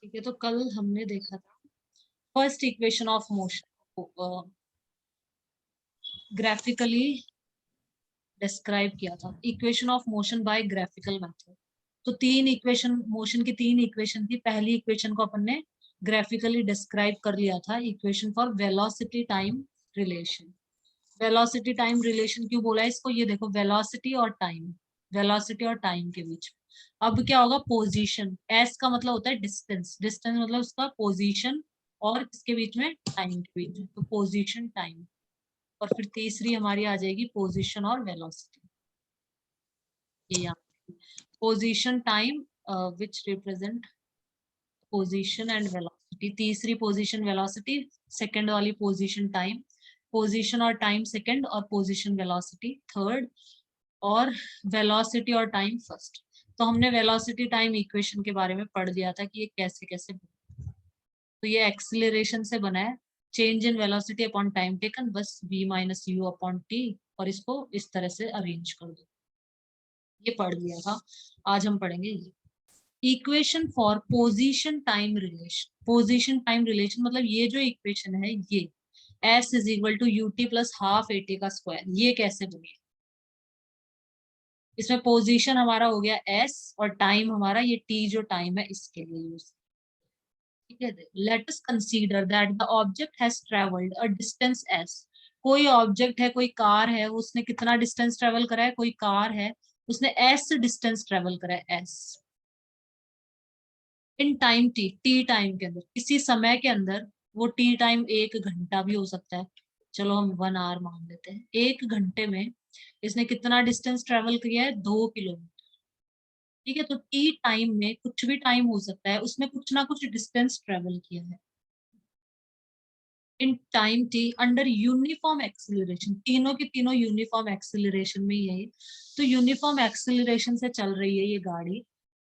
ठीक है, तो कल हमने देखा था first equation of motion graphically describe किया था, equation of motion by graphical method. तो तीन इक्वेशन, मोशन की तीन इक्वेशन थी। पहली इक्वेशन को अपन ने ग्राफिकली डिस्क्राइब कर लिया था, equation for velocity time relation. Velocity time relation क्यों बोला है इसको, ये देखो, वेलोसिटी और टाइम, वेलोसिटी और टाइम के बीच अब क्या होगा, पोजीशन। एस का मतलब होता है डिस्टेंस, डिस्टेंस मतलब उसका पोजीशन, और इसके बीच में टाइम के बीच में, तो पोजीशन टाइम। और फिर तीसरी हमारी आ जाएगी पोजीशन और वेलोसिटी। ये यहाँ position time which represent position and velocity, तीसरी पोजीशन वेलोसिटी, सेकंड वाली पोजीशन टाइम, पोजीशन और टाइम सेकंड और पोजीशन वेलोसिटी थर्ड, और वेलोसिटी और टाइम फर्स्ट। तो हमने वेलोसिटी टाइम इक्वेशन के बारे में पढ़ लिया था कि ये कैसे कैसे, तो ये एक्सीलरेशन से बना है, change in velocity upon time taken, बस v minus you upon T, और इसको इस तरह से अरेंज कर दो। ये पढ़ लिया था, आज हम पढ़ेंगे ये equation for position time relation. Position time relation मतलब ये जो इक्वेशन है ये s is equal to U T plus half A T का स्क्वायर, ये कैसे बनी। इसमें पोजीशन हमारा हो गया s और टाइम हमारा ये t जो टाइम है इसके लिए यूज। ठीक है, let us consider that the object has travelled a distance s। कोई ऑब्जेक्ट है, कोई कार है, उसने कितना डिस्टेंस ट्रेवल करा है, कोई कार है उसने s डिस्टेंस ट्रेवल करा है s in time T, T time के अंदर, किसी समय के अंदर। वो टी टाइम 1 घंटा भी हो सकता है, चलो हम 1 आवर मान लेते हैं। 1 घंटे में इसने कितना डिस्टेंस ट्रेवल किया है, 2 किलोमीटर। ठीक है, तो टी टाइम में कुछ भी टाइम हो सकता है, उसमें कुछ ना कुछ डिस्टेंस ट्रेवल किया है in time T under uniform acceleration. तीनों की तीनों यूनिफॉर्म एक्सिलरेशन में ही है। तो यूनिफॉर्म एक्सिलरेशन से चल रही है ये गाड़ी,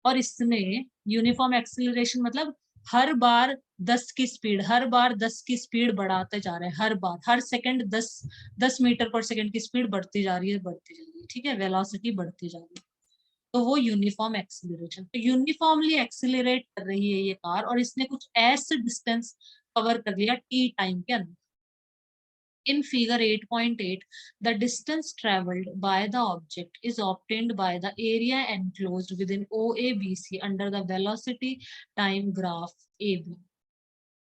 और इसमें यूनिफॉर्म एक्सिलरेशन मतलब हर बार 10 की स्पीड, हर बार 10 की स्पीड बढ़ाते जा रहे हैं, हर बार हर सेकंड 10 मीटर पर सेकंड की स्पीड बढ़ती जा रही है, बढ़ती जा रही है। ठीक है, वेलोसिटी बढ़ती जा रही है, तो वो यूनिफॉर्म एक्सिलरेशन। तो यूनिफॉर्मली एक्सिलरेट कर रही है ये कार, और इसने कुछ ऐसे डिस्टेंस कवर कर लिया टी टाइम के अंदर। In figure 8.8, the distance traveled by the object is obtained by the area enclosed within OABC under the velocity time graph AB।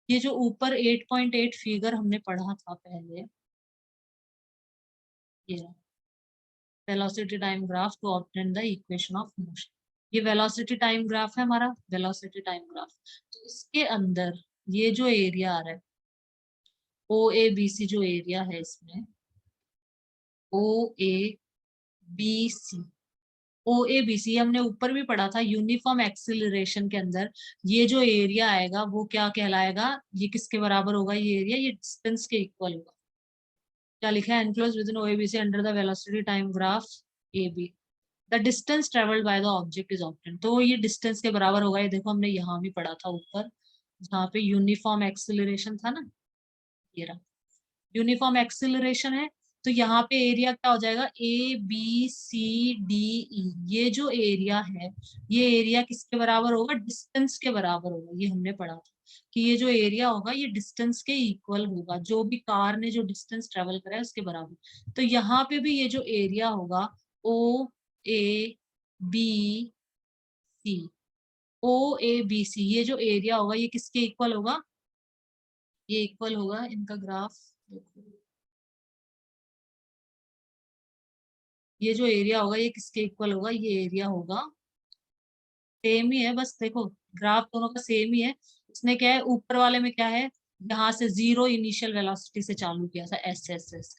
ये जो ऊपर 8.8 फिगर हमने पढ़ा था पहले, ये velocity time graph to obtain the equation of motion. ये velocity time graph है हमारा, वेलोसिटी टाइम ग्राफ। तो इसके अंदर ये जो एरिया आ रहा है, OABC जो एरिया है इसमें, OABC, OABC हमने ऊपर भी पढ़ा था यूनिफॉर्म एक्सिलरेशन के अंदर। ये जो एरिया आएगा वो क्या कहलाएगा, ये किसके बराबर होगा, ये एरिया ये डिस्टेंस के इक्वल होगा। क्या लिखा है, enclose within OABC under the velocity time graph AB, the distance travelled by the object is obtain. तो ये डिस्टेंस के बराबर होगा। ये देखो हमने यहाँ भी पढ़ा था ऊपर, जहाँ पे यूनिफॉर्म एक्सिलरेशन था ना, ये रहा यूनिफॉर्म एक्सिलरेशन है। तो यहाँ पे एरिया क्या हो जाएगा, ABCDE, ये जो एरिया है ये एरिया किसके बराबर होगा, डिस्टेंस के बराबर होगा। ये हमने पढ़ा था कि ये जो एरिया होगा ये डिस्टेंस के इक्वल होगा, जो भी कार ने जो डिस्टेंस ट्रेवल करा है उसके बराबर। तो यहाँ पे भी ये जो एरिया होगा OABC, OABC ये जो एरिया होगा ये किसके इक्वल होगा, ये इक्वल होगा, इनका ग्राफ देखो, ये जो एरिया होगा ये किसके इक्वल होगा, ये एरिया होगा, सेम ही है, बस देखो ग्राफ दोनों का सेम ही है। इसने क्या है, ऊपर वाले में क्या है, यहाँ से 0 इनिशियल वेलोसिटी से चालू किया था, एस।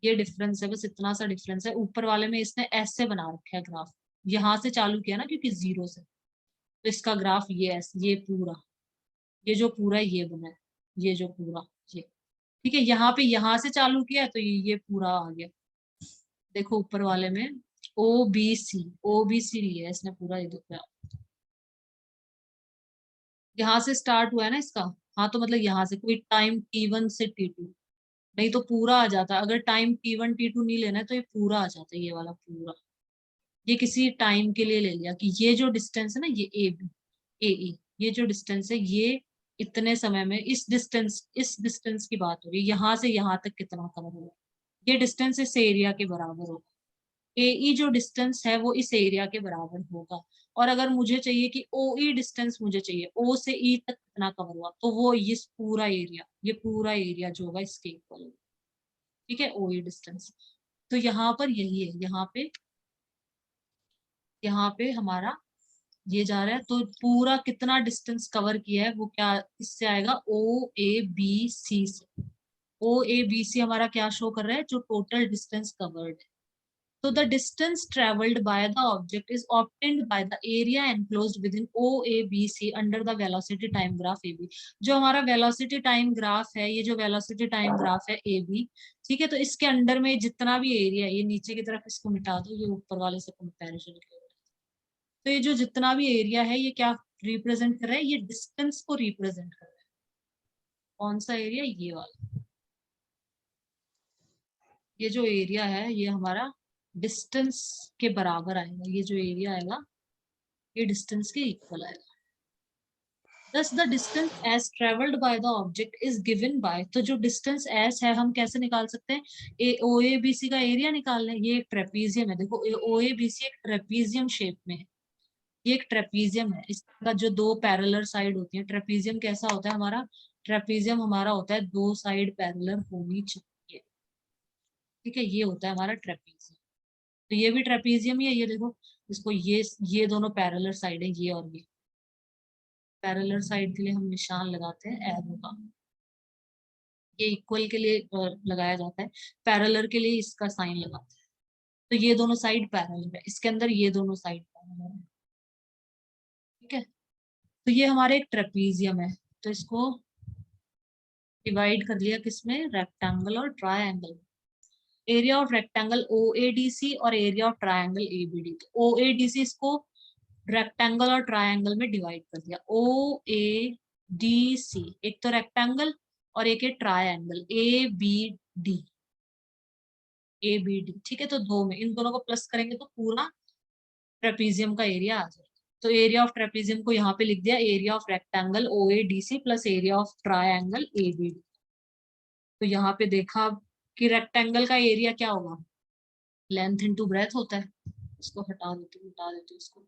ये डिफरेंस है, बस इतना सा डिफरेंस है। ऊपर वाले में इसने एस से बना रखा है ग्राफ, यहाँ से चालू किया ना क्योंकि 0 से, तो इसका ग्राफ ये एस, ये पूरा, ये जो पूरा ये बना है, ये जो पूरा ये। ठीक है, यहाँ पे यहाँ से चालू किया है तो ये पूरा आ गया। देखो ऊपर वाले में ओबीसी लिया है इसने पूरा, ये दिख रहा है, यहाँ से स्टार्ट हुआ है ना इसका। हाँ, तो मतलब यहाँ से कोई टाइम T1 से T2, नहीं तो पूरा आ जाता। अगर टाइम T1 T2 नहीं लेना है तो ये पूरा आ जाता है, ये वाला पूरा। ये किसी टाइम के लिए ले लिया कि ये जो डिस्टेंस है ना, ये ए बी ए ई, ये जो डिस्टेंस है ये इतने समय में इस डिस्टेंस की बात हो रही है, यहाँ से यहाँ तक कितना कवर होगा, ये डिस्टेंस इस एरिया के बराबर होगा। ए जो डिस्टेंस है वो इस एरिया के बराबर होगा। और अगर मुझे चाहिए कि ओ ई डिस्टेंस मुझे चाहिए, ओ से ई तक कितना कवर हुआ, तो वो ये पूरा एरिया जो होगा इसके इक्वल होगा। ठीक है, ओ ई डिस्टेंस। तो यहाँ पर यही है, यहाँ पे हमारा ये जा रहा है, तो पूरा कितना डिस्टेंस कवर किया है वो क्या इससे आएगा, ओ ए बी सी से। ओ ए बी सी हमारा क्या शो कर रहा है, जो टोटल डिस्टेंस कवर्ड है। So the distance traveled by the object is obtained by the area enclosed within OABC under the velocity time graph AB। जो हमारा velocity time graph है, ये जो velocity time graph है AB, ठीक है, तो इसके अंडर में जितना भी एरिया है, ये नीचे की तरफ इसको मिटा दो, ये ऊपर वाले से कंपैरिजन के। तो ये जो जितना भी एरिया है ये क्या रिप्रेजेंट कर रहा है, ये डिस्टेंस को रिप्रेजेंट कर रहा है। कौन सा एरिया, ये वाला। ये जो एरिया है ये हमारा डिस्टेंस के बराबर आएगा, ये जो एरिया आएगा ये डिस्टेंस के इक्वल आएगा। Thus the distance as traveled by the object is given by, तो जो डिस्टेंस एस है हम कैसे निकाल सकते हैं, ओ ए बी सी का एरिया निकाल लें। ये एक ट्रेपीजियम है, देखो ओ ए बी सी एक ट्रेपीजियम शेप में है, ये एक ट्रेपीजियम है, इसका जो दो पैरेलल साइड होती है। ट्रेपीजियम कैसा होता है हमारा, ट्रेपीजियम हमारा होता है दो साइड पैरेलल होनी चाहिए। ठीक है, ये होता है हमारा ट्रेपीजियम। तो ये भी ट्रेपीजियम ही है, ये देखो इसको, ये दोनों पैरेलल साइड है, ये और ये। पैरेलल साइड के लिए हम निशान लगाते हैं एरो का, ये इक्वल के लिए लगाया जाता है, पैरेलल के लिए इसका साइन लगाते हैं। तो ये दोनों साइड पैरेलल है, इसके अंदर ये दोनों साइड पैरेलल है। ठीक है, तो ये हमारे एक ट्रेपीजियम है, तो इसको डिवाइड कर लिया किसमें, रेक्टेंगल और triangle. Area of rectangle O A D C और area of triangle A B D. तो ओ ए डी सी इसको रेक्टेंगल और ट्रायंगल में डिवाइड कर दिया। ओ ए डी सी एक तो रेक्टेंगल और एक है triangle A B D, A B D. ठीक है, तो दो में इन दोनों को प्लस करेंगे तो पूरा ट्रेपीजियम का एरिया आ जाएगा। तो एरिया ऑफ ट्रेपीजियम को यहाँ पे लिख दिया, area of rectangle O A D C plus area of triangle A B D. तो यहाँ पे देखा कि रेक्टेंगल का एरिया क्या होगा, लेंथ इंटू ब्रेथ होता है। इसको हटा देती हूँ इसको।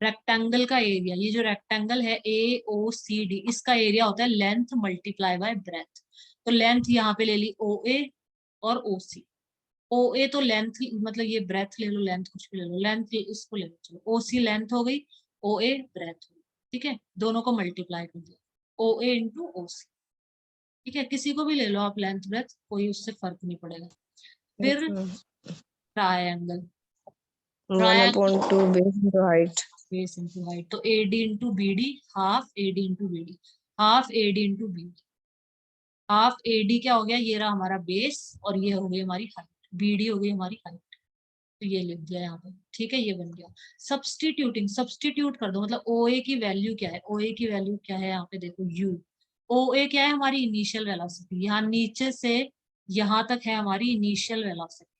रेक्टेंगल का एरिया, ये जो रेक्टेंगल है ए ओ सी डी, इसका एरिया होता है लेंथ मल्टीप्लाई बाय ब्रेथ। तो लेंथ यहाँ पे ले ली ओ ए और ओ सी। ओ ए तो लेंथ, मतलब ये ब्रेथ ले लो, लेंथ कुछ भी ले लो, लेंथ इसको ले लो, चलो ओ सी लेंथ हो गई, ओ ए ब्रेथ हो गई। ठीक है, दोनों को मल्टीप्लाई कर दिया, ओ ए इंटू ओ सी। ठीक है, किसी को भी ले लो आप लेंथ ब्रेथ, कोई उससे फर्क नहीं पड़ेगा। फिर triangle, 1/2 base into height। Base into height, तो A D into B D, half A D into B D, half A D into B D. Half A D क्या हो गया, ये रहा हमारा बेस और ये हो गई हमारी हाइट, बी डी हो गई हमारी हाइट। तो ये लिख दिया यहाँ पे। ठीक है, ये बन गया। सब्सटीट्यूट कर दो, मतलब ओ ए की वैल्यू क्या है, ओ ए की वैल्यू क्या है यहाँ पे देखो, यू। ओ ए क्या है, हमारी इनिशियल वेलोसिटी, यहाँ नीचे से यहाँ तक है हमारी इनिशियल वेलोसिटी।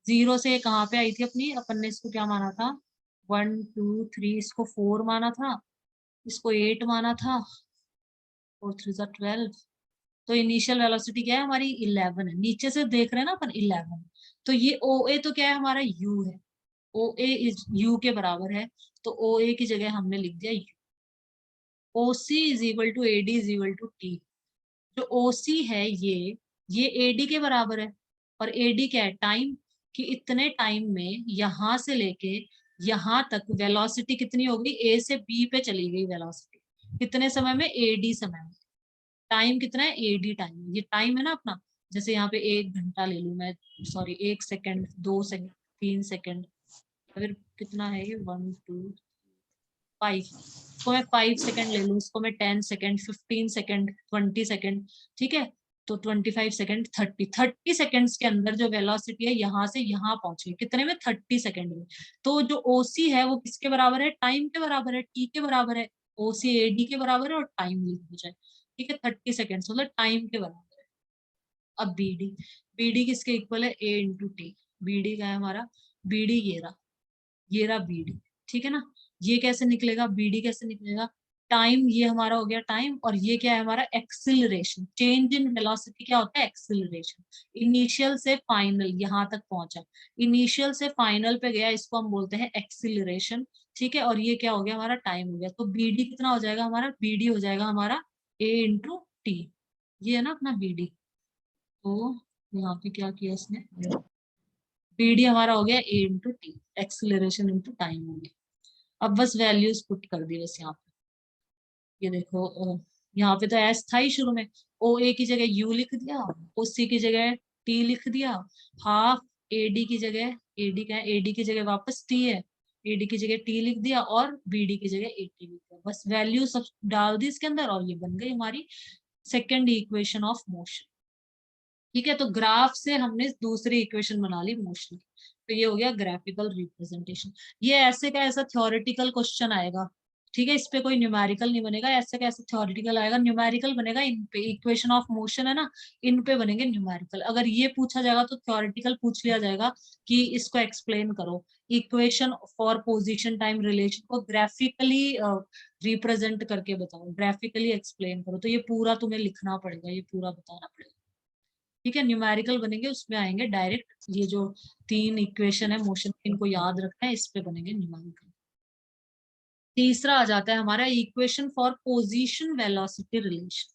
जीरो से कहाँ पे आई थी अपनी, अपन ने इसको क्या माना था, 1 2 3, इसको 4 माना था, इसको 8 माना था, 4 3 12। तो इनिशियल वेलोसिटी क्या है हमारी, 11 है। नीचे से देख रहे हैं ना अपन, 11। तो ये ओ ए तो क्या है हमारा, यू है, ओ ए इज यू के बराबर है। तो ओ ए की जगह हमने लिख दिया U. O C is equal to A D is equal to T. जो ओ सी है ये ए डी के बराबर है। और ए डी क्या है, टाइम, कि इतने टाइम में यहाँ से लेके यहाँ तक वेलोसिटी कितनी हो गई, ए से बी पे चली गई वेलोसिटी, कितने समय में, ए डी समय में। टाइम कितना है, ए डी टाइम, ये टाइम है ना अपना। जैसे यहाँ पे 1 घंटा ले लू मैं, सॉरी 1 सेकंड, 2 सेकंड, 3 सेकंड, फिर कितना है ये, 1 2 5, इसको मैं 5 सेकंड ले लूँ, इसको मैं 10 सेकंड, 15 सेकंड, 20 सेकंड। ठीक है, तो 25 सेकंड, 30 सेकंड्स के अंदर जो वेलोसिटी है यहाँ से यहाँ पहुंचे कितने में, 30 सेकंड में। तो जो ओसी है वो किसके बराबर है, टाइम के बराबर है, टी के बराबर है। ओसी एडी के बराबर है और टाइम लिख हो जाए। ठीक है, 30 सेकंड मतलब टाइम के बराबर है। अब बीडी, बीडी किसके इक्वल है, ए इंटू टी। बीडी का है हमारा BD ये रहा BD, ठीक है ना। ये कैसे निकलेगा, BD कैसे निकलेगा, टाइम ये हमारा हो गया टाइम, और ये क्या है हमारा एक्सिलरेशन, चेंज इन वेलोसिटी क्या होता है एक्सिलरेशन, इनिशियल से फाइनल यहाँ तक पहुंचा, इनिशियल से फाइनल पे गया, इसको हम बोलते हैं एक्सिलरेशन, ठीक है। और ये क्या हो गया हमारा टाइम हो गया, तो BD कितना हो जाएगा हमारा, BD हो जाएगा हमारा A/T, ये है ना अपना BD। तो यहाँ पे क्या किया इसने, BD हमारा हो गया A/T, एक्सिलरेशन इंटू टाइम हो गया। अब बस वैल्यूज पुट कर दी बस यहाँ पे, ये देखो यहाँ पे तो एस था ही शुरू में, OA की जगह U लिख दिया, OC की जगह T लिख दिया, हाफ AD की जगह, AD क्या है, AD की जगह वापस T है, AD की जगह T लिख दिया, और BD की जगह AT लिख दिया, बस वैल्यू सब डाल दी इसके अंदर, और ये बन गई हमारी सेकेंड इक्वेशन ऑफ मोशन। ठीक है, तो ग्राफ से हमने दूसरी इक्वेशन बना ली मोशन की, तो ये हो गया ग्राफिकल रिप्रेजेंटेशन। ये ऐसे का ऐसा थ्योरेटिकल क्वेश्चन आएगा, ठीक है, इस पे कोई न्यूमेरिकल नहीं बनेगा, ऐसे का ऐसा थ्योरेटिकल आएगा, न्यूमेरिकल बनेगा इन पे, इक्वेशन ऑफ मोशन है ना, इन पे बनेंगे न्यूमेरिकल। अगर ये पूछा जाएगा तो थ्योरेटिकल पूछ लिया जाएगा कि इसको एक्सप्लेन करो, equation for position time relation को ग्राफिकली रिप्रेजेंट करके बताओ, ग्राफिकली एक्सप्लेन करो, तो ये पूरा तुम्हें लिखना पड़ेगा, ये पूरा बताना पड़ेगा, ठीक है। न्यूमेरिकल बनेंगे उसमें आएंगे डायरेक्ट, ये जो तीन इक्वेशन है मोशन की इनको याद रखना है, इस पे बनेंगे न्यूमेरिकल। तीसरा आ जाता है हमारा equation for position velocity relation.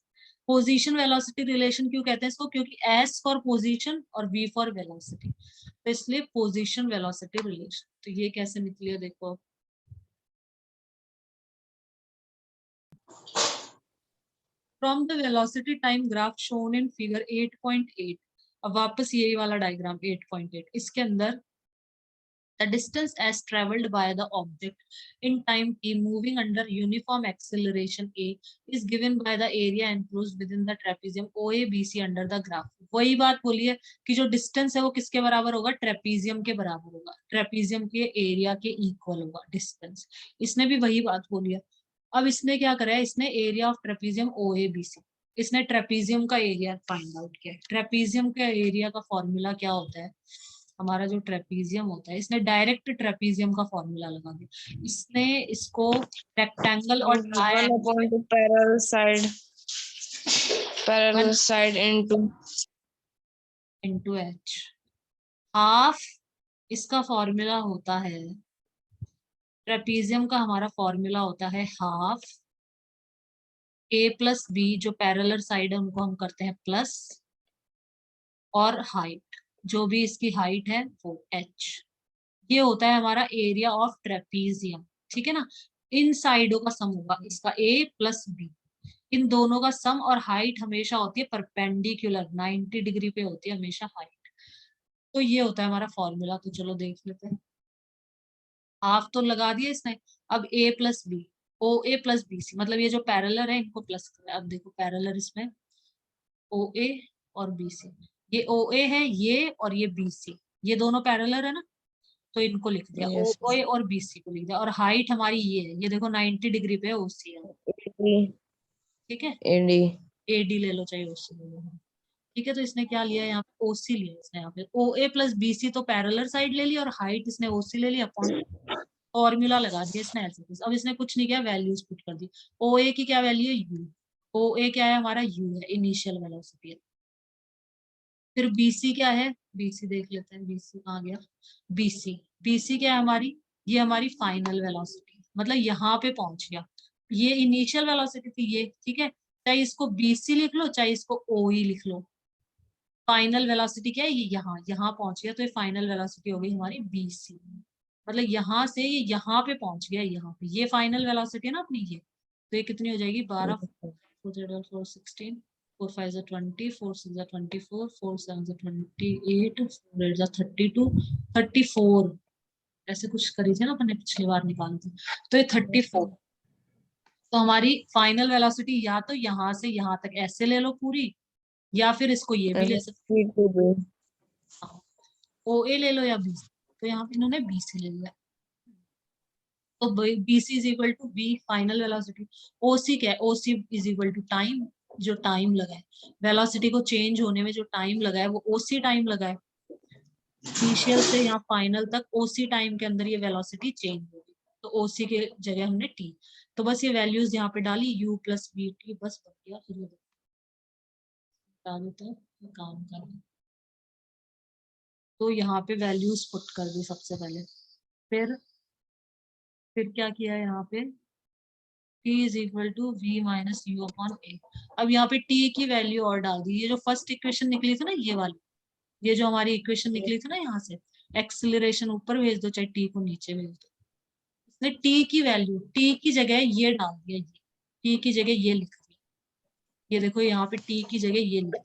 Position velocity relation क्यों कहते हैं इसको, क्योंकि S फॉर पोजीशन और V फॉर वेलोसिटी, तो इसलिए पोजीशन वेलोसिटी रिलेशन। तो ये कैसे निकली है देखो, from the velocity time graph shown in figure 8.8, अब वापस यही वाला डायग्राम 8.8, इसके अंदर the distance as traveled by the object in time t moving under uniform acceleration a is given by the area enclosed within the trapezium OABC under the graph। वही बात बोली है कि जो डिस्टेंस है वो किसके बराबर होगा, ट्रेपीजियम के बराबर होगा, ट्रेपीजियम के एरिया के इक्वल होगा डिस्टेंस, इसने भी वही बात बोली है। अब इसने क्या करा है, इसने एरिया ऑफ ट्रेपीजियम OABC, इसने ट्रेपीजियम का एरिया फाइंड आउट किया है। ट्रेपीजियम का एरिया का फॉर्मूला क्या होता है, हमारा जो ट्रेपीजियम होता है, इसने डायरेक्ट ट्रेपीजियम का फॉर्मूला लगा दिया, इसने इसको रेक्टेंगल और One upon two parallel side into H, half इसका फॉर्मूला होता है, ट्रेपीजियम का हमारा फॉर्मूला होता है हाफ A+B, जो पैरेलल साइड है उनको हम करते हैं प्लस, और हाइट जो भी इसकी हाइट है वो h, ये होता है हमारा एरिया ऑफ ट्रेपीजियम, ठीक है ना। इन साइडों का सम होगा इसका A+B, इन दोनों का सम, और हाइट हमेशा होती है परपेंडिकुलर 90 डिग्री पे होती है हमेशा हाइट, तो ये होता है हमारा फॉर्मूला। तो चलो देख लेते हैं, हाफ तो लगा दिया इसने, अब A+B, OA+BC, मतलब ये जो पैरेलल है इनको प्लस करें, अब देखो पैरेलल इसमें OA और BC, ये OA है ये, और ये BC, ये दोनों पैरेलल है ना, तो इनको लिख दिया yes OA और BC को लिख दिया, और हाइट हमारी ये है, ये देखो 90 डिग्री पे OC है, ठीक है, AD AD ले लो चाहे OC ले लो, ठीक है। तो इसने क्या लिया यहाँ पे, OC लिया इसने, यहाँ पे OA+BC तो पैरेलल साइड ले ली, और हाइट इसने OC ले ली, अपॉन फॉर्मूला लगा दिया इसने ऐसे। अब इसने कुछ नहीं किया, वैल्यूज पुट कर दी। OA की क्या वैल्यू है U, OA क्या है हमारा U है, इनिशियल वेलोसिटी है। फिर BC क्या है, BC देख लेते हैं, BC आ गया, BC क्या है हमारी, ये हमारी फाइनल वेलोसिटी, मतलब यहाँ पे पहुंच गया, ये इनिशियल वेलोसिटी थी ये, ठीक है, चाहे इसको BC लिख लो चाहे इसको OE लिख लो, फाइनल वेलोसिटी क्या है, ये यहाँ यहाँ पहुंच गया, तो ये फाइनल वेलोसिटी हो गई हमारी BC, मतलब यहाँ से ये यहाँ पे पहुंच गया, यहाँ पे ये फाइनल वेलोसिटी है ना अपनी ये, तो ये कितनी हो जाएगी 12, 4 16, 4 5 20, 4 6 24, 4 7 28, 4 8 32, 34, ऐसे कुछ करी थी ना अपने पिछली बार निकाली थी, तो ये 34। तो हमारी फाइनल वेलोसिटी या तो यहाँ से यहाँ तक ऐसे ले लो पूरी, या फिर इसको ये भी ले सकते हो, OA ले लो या BC, तो यहाँ पे इन्होंने BC ले लिया, तो BC is equal to B final velocity. OC क्या है, OC is equal to time, जो टाइम लगा है वेलोसिटी को चेंज होने में जो टाइम लगा है वो OC टाइम लगा है, इनिशियल से यहाँ फाइनल तक ओसी टाइम के अंदर ये वेलोसिटी चेंज होगी, तो ओसी के जगह हमने टी, तो बस ये वैल्यूज यहाँ पे डाली u प्लस वी टी, बस बन गया। फिर ये बता देते हैं काम करना, तो यहाँ पे वैल्यूज पुट कर दी सबसे पहले, फिर क्या किया यहाँ पे, t is equal to v minus you upon a. अब यहाँ पे t की वैल्यू और डाल दी, ये जो फर्स्ट इक्वेशन निकली थी ना ये वाली, ये जो हमारी इक्वेशन निकली थी ना यहाँ से, एक्सिलरेशन ऊपर भेज दो चाहे t को नीचे भेज दो, इसने t की वैल्यू, t की जगह ये डाल दिया, ये t की जगह ये लिख दिया, ये देखो यहाँ पे t की जगह ये लिख,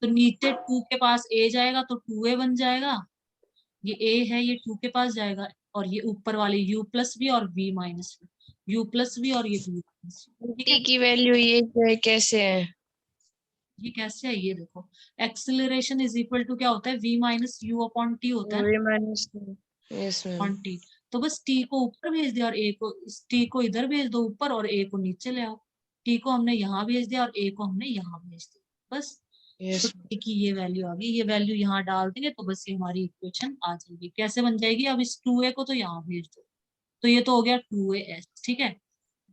तो नीचे 2 के पास a जाएगा तो 2a बन जाएगा, ये a है ये 2 के पास जाएगा, और ये ऊपर वाले u प्लस v और v minus v, u plus v और ये v माइनस v, ठीक है। टी की वैल्यू ये जो है कैसे है? ये कैसे है ये देखो, एक्सिलरेशन इज इक्वल टू क्या होता है, v minus you upon T होता है, V minus, yes ma'am. Upon T, तो बस t को ऊपर भेज दिया और a को, इस t को इधर भेज दो ऊपर और a को नीचे ले आओ, t को हमने यहाँ भेज दिया और a को हमने यहाँ भेज दिया, बस। तो यस t की ये वैल्यू आ गई, ये वैल्यू यहाँ डाल देंगे तो बस ये हमारी इक्वेशन आ जाएगी। कैसे बन जाएगी, अब इस 2a को तो यहाँ भेज दो, तो ये तो हो गया 2as, ठीक है।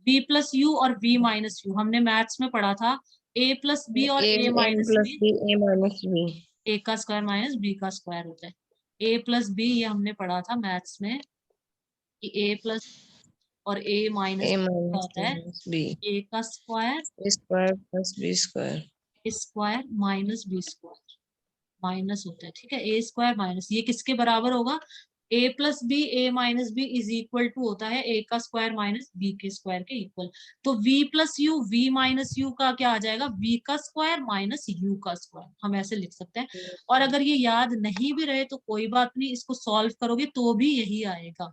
b प्लस यू और v माइनस यू हमने मैथ्स में पढ़ा था, a प्लस बी और A a M minus plus B, B A minus B. a का स्क्वायर माइनस b का स्क्वायर होता है। a प्लस बी ये हमने पढ़ा था मैथ्स में कि a प्लस और a माइनस ए क्या माइनस होता है, बी a का square square plus B square. Square minus b square, minus होता है, ठीक है। ए स्क्वायर माइनस, ये किसके बराबर होगा, a plus b A minus b is equal to होता है ए का स्क्वायर माइनस बी के स्क्वायर के इक्वल, तो v plus u v minus u का क्या आ जाएगा, v का स्क्वायर माइनस यू का स्क्वायर, हम ऐसे लिख सकते हैं। और अगर ये याद नहीं भी रहे तो कोई बात नहीं, इसको सॉल्व करोगे तो भी यही आएगा,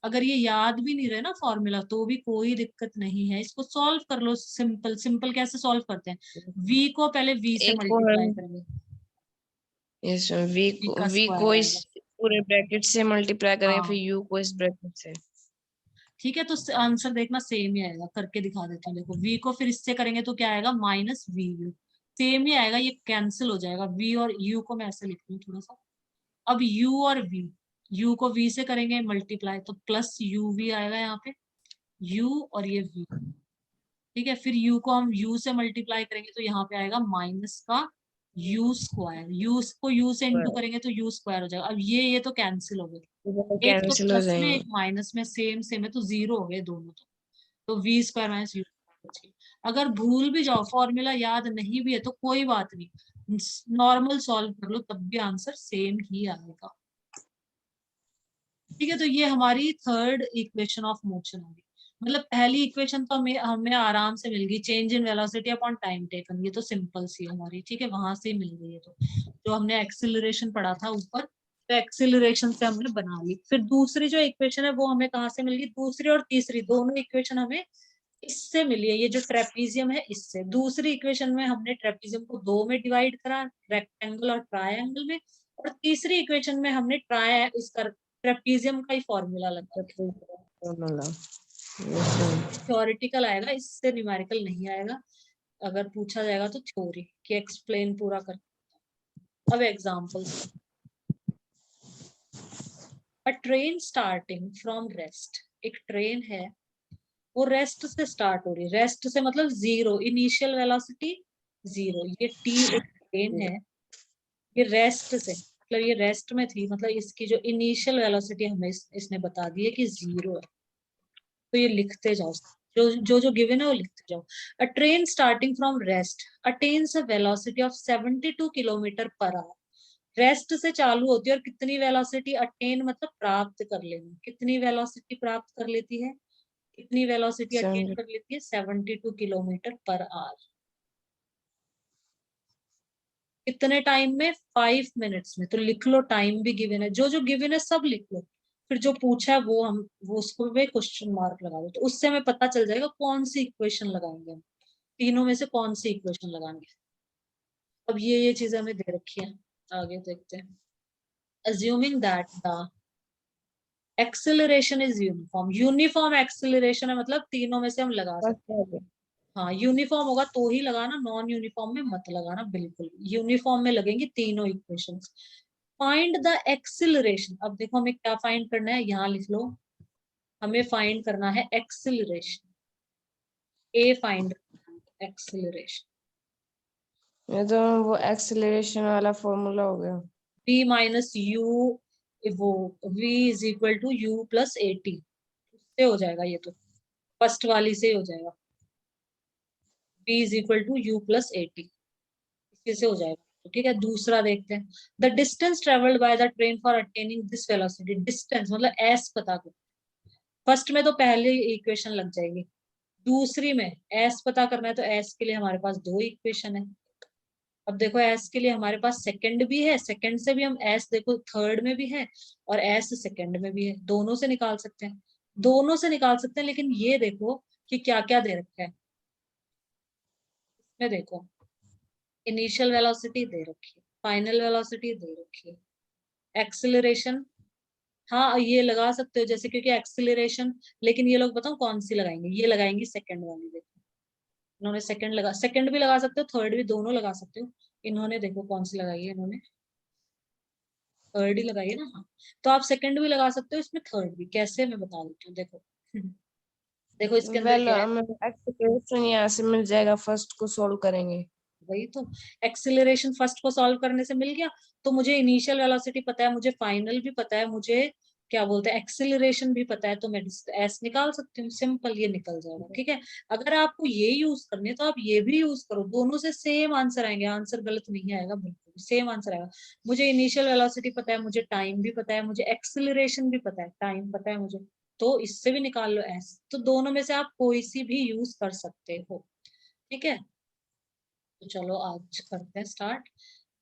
अगर ये याद भी नहीं रहे ना फॉर्मूला तो भी कोई दिक्कत नहीं है, इसको सॉल्व कर लो, सिंपल सिंपल कैसे सॉल्व करते हैं, v को पहले v से एक को मल्टीप्लाई हम करेंगे, यस v का वी स्क्वायर को इस आएगा, पूरे ब्रैकेट से मल्टीप्लाई करें, फिर हाँ यू को इस ब्रैकेट से। ठीक है। तो आंसर देखना सेम ही आएगा, करके दिखा देती हूँ, देखो v को फिर इससे करेंगे तो क्या आएगा, माइनस वी यू, सेम ही आएगा, ये कैंसिल हो जाएगा, v और u को मैं ऐसे लिखती हूँ थोड़ा सा, अब u और v, u को v से करेंगे मल्टीप्लाई तो प्लस यू वी आएगा यहाँ पे, u और ये v, ठीक है। फिर u को हम u से मल्टीप्लाई करेंगे तो यहाँ पे आएगा माइनस का u स्क्वायर, u को u से इंटू करेंगे तो u स्क्वायर हो जाएगा, अब ये तो कैंसिल हो गए, एक तो कैंसिल हो प्लस में जाएंगे। एक माइनस में, सेम सेम है तो जीरो हो गए दोनों, तो वी स्क्वायर माइनस यू, अगर भूल भी जाओ फॉर्मूला याद नहीं भी है तो कोई बात नहीं, नॉर्मल सॉल्व कर लो तब भी आंसर सेम ही आएगा, ठीक है। तो ये हमारी थर्ड इक्वेशन ऑफ मोशन होगी, मतलब पहली इक्वेशन तो हमें हमें आराम से मिल गई, change in velocity upon time taken, ये तो सिंपल सी है हमारी, ठीक है, वहां से ही मिल गई है, तो जो हमने एक्सिलरेशन पढ़ा था ऊपर, तो एक्सिलरेशन से हमने बना ली। फिर दूसरी जो इक्वेशन है वो हमें कहाँ से मिल गई, दूसरी और तीसरी दोनों इक्वेशन हमें इससे मिली है, ये जो ट्रेपीजियम है इससे, दूसरी इक्वेशन में हमने ट्रेपीजियम को दो में डिवाइड करा, रेक्टेंगल और ट्रायंगल में, और तीसरी इक्वेशन में हमने इसका ट्रेपीजियम का ही फॉर्मूला लगा दिया, थ्योरेटिकल आएगा, इससे न्यूमेरिकल नहीं आएगा, अगर पूछा जाएगा तो थ्योरी कि एक्सप्लेन पूरा कर। अब examples, a train starting from rest, एक ट्रेन है वो रेस्ट से स्टार्ट हो रही है, रेस्ट से मतलब जीरो, इनिशियल वेलोसिटी जीरो, ये टी एक ट्रेन है, ये रेस्ट से मतलब ये रेस्ट में थी, मतलब इसकी जो इनिशियल वेलोसिटी हमें इसने बता दी है कि जीरो है, तो ये लिखते जाओ, जो गिवन है वो लिखते जाओ। अ train starting from rest attains a velocity of 72 kilometre per our, rest से चालू होती है और कितनी वेलोसिटी अटेन मतलब प्राप्त कर लेनी, कितनी वेलोसिटी प्राप्त कर लेती है, कितनी वेलोसिटी अटेन कर लेती है, 72 किलोमीटर पर आवर, कितने टाइम में, 5 मिनट्स में, तो लिख लो, टाइम भी गिवन है, जो गिवन है सब लिख लो, फिर जो पूछा है वो हम वो उसको भी क्वेश्चन मार्क लगा दो, तो उससे हमें पता चल जाएगा कौन सी इक्वेशन लगाएंगे हम, तीनों में से कौन सी इक्वेशन लगाएंगे। अब ये चीजें हमें दे रखी है, आगे देखते हैं। Assuming that the acceleration is uniform, uniform acceleration है मतलब तीनों में से हम लगा सकते हैं, हाँ यूनिफॉर्म होगा तो ही लगाना, नॉन यूनिफॉर्म में मत लगाना बिल्कुल, यूनिफॉर्म में लगेंगी तीनों इक्वेशंस। फाइंड द एक्सिलरेशन, अब देखो हमें क्या फाइंड करना है, यहाँ लिख लो, हमें फाइंड करना है एक्सिलरेशन, ए फाइंड, एक्सिलरेशन ये तो वो एक्सेलरेशन वाला फॉर्मूला हो गया। v माइनस यू, वो v is equal to U plus A T, उससे हो जाएगा ये तो, फर्स्ट वाली से हो जाएगा, v is equal to U plus A T, इससे से हो जाएगा। तो ठीक है, दूसरा देखते हैं, the distance travelled by the train for attaining this velocity, distance मतलब एस पता करो, फर्स्ट में तो पहले इक्वेशन लग जाएगी, दूसरी में एस पता करना है, तो एस के लिए हमारे पास दो इक्वेशन है। अब देखो एस के लिए हमारे पास सेकंड भी है, सेकंड से भी हम एस देखो थर्ड में भी है, और एस सेकंड में भी है, दोनों से निकाल सकते हैं, दोनों से निकाल सकते हैं, लेकिन ये देखो कि क्या क्या दे रखा है, इसमें देखो इनिशियल वेलोसिटी दे रखी है, फाइनल वेलोसिटी दे रखी है, एक्सिलरेशन, हाँ ये लगा सकते हो जैसे, क्योंकि एक्सिलरेशन, लेकिन ये लोग बताओ कौन सी लगाएंगे, ये लगाएंगे सेकंड वाली, देखो इन्होंने सेकंड लगा, सेकंड भी लगा सकते हो, थर्ड भी, दोनों लगा सकते हो, इन्होंने देखो कौन सी लगाई है, इन्होंने थर्ड ही लगाई है ना, हाँ तो आप सेकंड भी लगा सकते हो, इसमें थर्ड भी, कैसे मैं बता देती हूँ, देखो देखो इसके अंदर वेल क्या है, हमें एक्सेलरेशन यहाँ से मिल जाएगा, फर्स्ट को सॉल्व करेंगे। वही तो, एक्सिलरेशन फर्स्ट को सॉल्व करने से मिल गया, तो मुझे इनिशियल वेलोसिटी पता है, मुझे फाइनल भी पता है, मुझे क्या बोलते हैं एक्सिलरेशन भी पता है, तो मैं एस निकाल सकती हूँ, सिंपल, ये निकल जाएगा, ठीक है। अगर आपको ये यूज करनी है तो आप ये भी यूज करो, दोनों से सेम आंसर आएंगे, आंसर गलत नहीं आएगा, बिल्कुल सेम आंसर आएगा। मुझे इनिशियल वेलोसिटी पता है, मुझे टाइम भी पता है, मुझे एक्सिलरेशन भी पता है, टाइम पता है मुझे, तो इससे भी निकाल लो एस, तो दोनों में से आप कोई सी भी यूज कर सकते हो, ठीक है। तो चलो आज करते हैं start.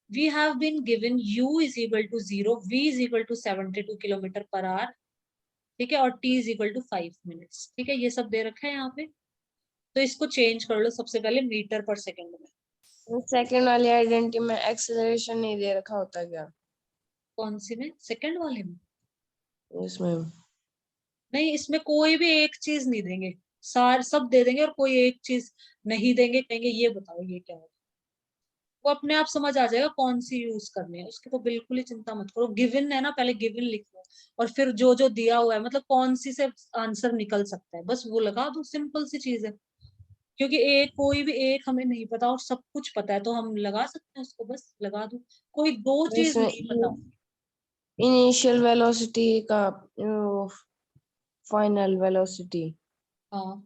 We have been given u is equal to 0, v is equal to 72 kilometre per hour, ठीक है, और t is equal to 5 minutes, ठीक है, ये सब दे रखा है यहाँ पे, तो इसको चेंज कर लो सबसे पहले मीटर पर सेकंड में। सेकंड वाली आइडेंटिटी में एक्सेलरेशन नहीं दे रखा होता क्या? कौन सी में, सेकंड वाले में? इसमें नहीं, इसमें कोई भी एक चीज नहीं देंगे, सार सब दे देंगे, और कोई एक चीज नहीं देंगे, कहेंगे ये बताओ ये क्या है, वो अपने आप समझ आ जाएगा कौन सी यूज करनी है, उसकी तो बिल्कुल ही चिंता मत करो, गिवन है ना, पहले गिवन लिख लो, और फिर जो जो दिया हुआ है, मतलब कौन सी से आंसर निकल सकता है, बस वो लगा दो, सिंपल सी चीज है, क्योंकि एक कोई भी एक हमें नहीं पता और सब कुछ पता है, तो हम लगा सकते हैं उसको, बस लगा दो, कोई दो चीज इसमें नहीं पता। इनिशियल वेलोसिटी का फाइनल वेलोसिटी हाँ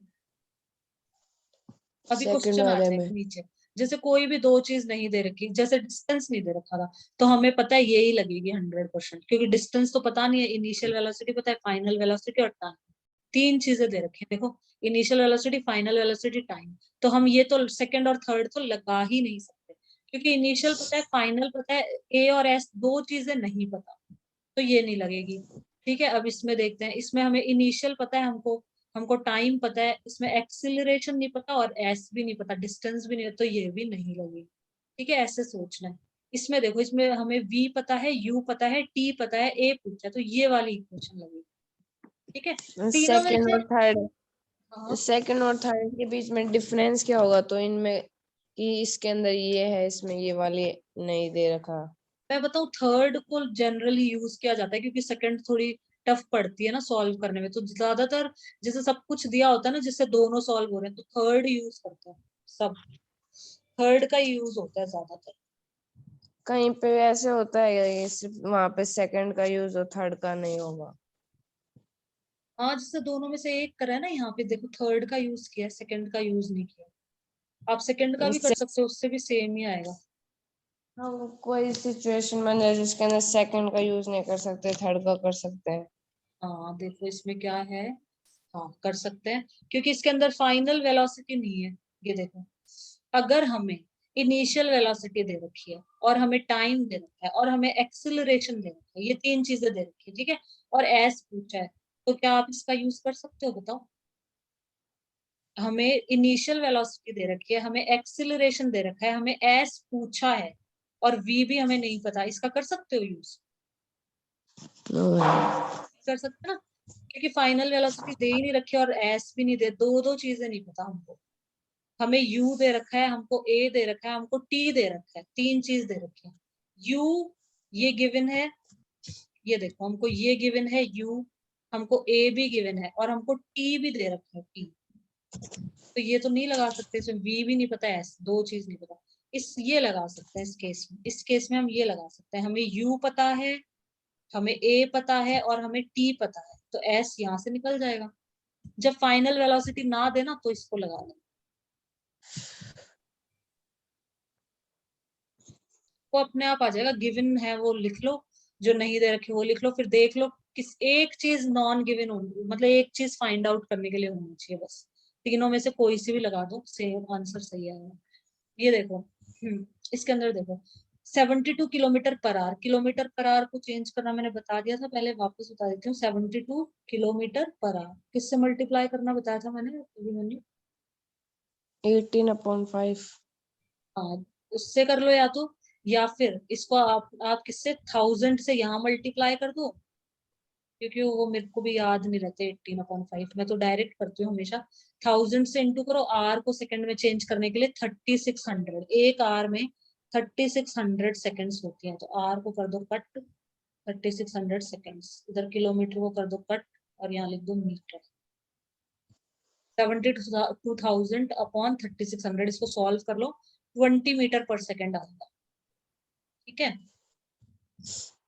अभी सेकंड क्वेश्चन आ वाले में। जाएगा नीचे, जैसे कोई भी दो चीज नहीं दे रखी, जैसे डिस्टेंस नहीं दे रखा था, तो हमें पता है यही लगेगी 100%, क्योंकि डिस्टेंस तो पता नहीं है, इनिशियल वेलोसिटी पता है, फाइनल वेलोसिटी और टाइम, तीन चीजें दे रखी है देखो, initial velocity, final velocity, time, तो हम ये तो सेकंड और थर्ड तो लगा ही नहीं सकते, क्योंकि इनिशियल पता है, फाइनल पता है, ए और एस दो चीजें नहीं पता, तो ये नहीं लगेगी, ठीक है। अब इसमें देखते हैं, इसमें हमें इनिशियल पता है, हमको हमको टाइम पता है, इसमें एक्सिलरेशन नहीं पता और एस भी नहीं पता, डिस्टेंस भी नहीं, तो ये भी नहीं लगेगी, ठीक है, ऐसे सोचना है। इसमें देखो, इसमें हमें v पता है, u पता है, t पता है, a पूछा है, तो ये वाली इक्वेशन लगेगी, ठीक है, तीनों में सेकंड से। और थर्ड हाँ सेकंड और थर्ड के बीच में डिफरेंस क्या होगा? तो इनमें कि इसके अंदर ये है, इसमें ये वाली नहीं दे रखा। मैं बताऊं, थर्ड को जनरली यूज किया जाता है, क्योंकि सेकंड थोड़ी टफ पड़ती है ना सॉल्व करने में, तो ज्यादातर जैसे सब कुछ दिया होता है ना, जिससे दोनों सॉल्व हो रहे हैं, तो थर्ड यूज करते हैं सब, थर्ड का यूज होता है ज्यादातर। कहीं पे ऐसे होता है ये सिर्फ वहां पे सेकंड का यूज और थर्ड का नहीं होगा? हाँ जैसे दोनों में से एक करा है ना, यहाँ पे देखो थर्ड का यूज किया है, सेकंड का यूज नहीं किया, आप सेकंड का भी कर इससे सकते हो, उससे भी सेम ही आएगा। हम कोई सिचुएशन बन जाए जिसके अंदर सेकंड का यूज नहीं कर सकते, थर्ड का कर सकते हैं। हाँ देखो इसमें क्या है, हाँ कर सकते हैं, क्योंकि इसके अंदर फाइनल वेलोसिटी नहीं है, ये देखो, अगर हमें इनिशियल वेलोसिटी दे रखी है, और हमें टाइम दे रखा है, और हमें एक्सिलरेशन दे रखा है, ये तीन चीजें दे रखी है, ठीक है, और एस पूछा है, तो क्या आप इसका यूज कर सकते हो बताओ। हमें इनिशियल वेलोसिटी दे रखी है, हमें एक्सिलरेशन दे रखा है, हमें एस पूछा है, और वी भी हमें नहीं पता, इसका कर सकते हो यूज, नो। कर सकते हो ना, क्योंकि फाइनल वेलोसिटी दे ही नहीं रखी और एस भी नहीं दे, दो दो चीजें नहीं पता हमको, हमें u दे रखा है, हमको a दे रखा है, हमको t दे रखा है, तीन चीज दे रखी है। u ये गिवन है, ये देखो हमको ये गिवन है u, हमको a भी गिवन है और हमको t भी दे रखा है t। तो ये तो नहीं लगा सकते, इसमें v भी नहीं पता है, दो चीज नहीं पता। इस ये लगा सकते हैं इस केस में, इस केस में हम ये लगा सकते हैं, हमें u पता है, हमें a पता है और हमें t पता है, तो s यहाँ से निकल जाएगा। जब फाइनल वेलोसिटी ना देना तो इसको लगा लें, वो अपने आप आ जाएगा। गिवन है वो लिख लो, जो नहीं दे रखे वो लिख लो, फिर देख लो किस एक चीज नॉन गिवन होनी, मतलब एक चीज फाइंड आउट करने के लिए होनी चाहिए बस। तीनों में से कोई सी भी लगा दो, सेम आंसर सही आएगा। ये देखो, इसके अंदर देखो 72 kilometre per our, kilometre per our को चेंज करना मैंने बता दिया था पहले, वापस बता देती हूँ। 72 किलोमीटर पर आवर किससे मल्टीप्लाई करना बताया था मैंने अभी? 18/5। हाँ, उससे कर लो, या फिर इसको आप किससे 1000 से यहाँ मल्टीप्लाई कर दो, क्योंकि वो मेरे को भी याद नहीं रहते 18/5, मैं तो डायरेक्ट करती हूँ हमेशा। 1000 से इंटू करो, आर को सेकंड में चेंज करने के लिए 3600, एक आर में 3600 सेकेंड्स होती हैं, तो आर को कर दो कट, 3600 सेकेंड्स, इधर किलोमीटर को कर दो कट और यहाँ लिख दो मीटर। 72,000 अपॉन 3600, इसको सॉल्व कर लो, 20 मीटर पर सेकेंड आएगा। ठीक है,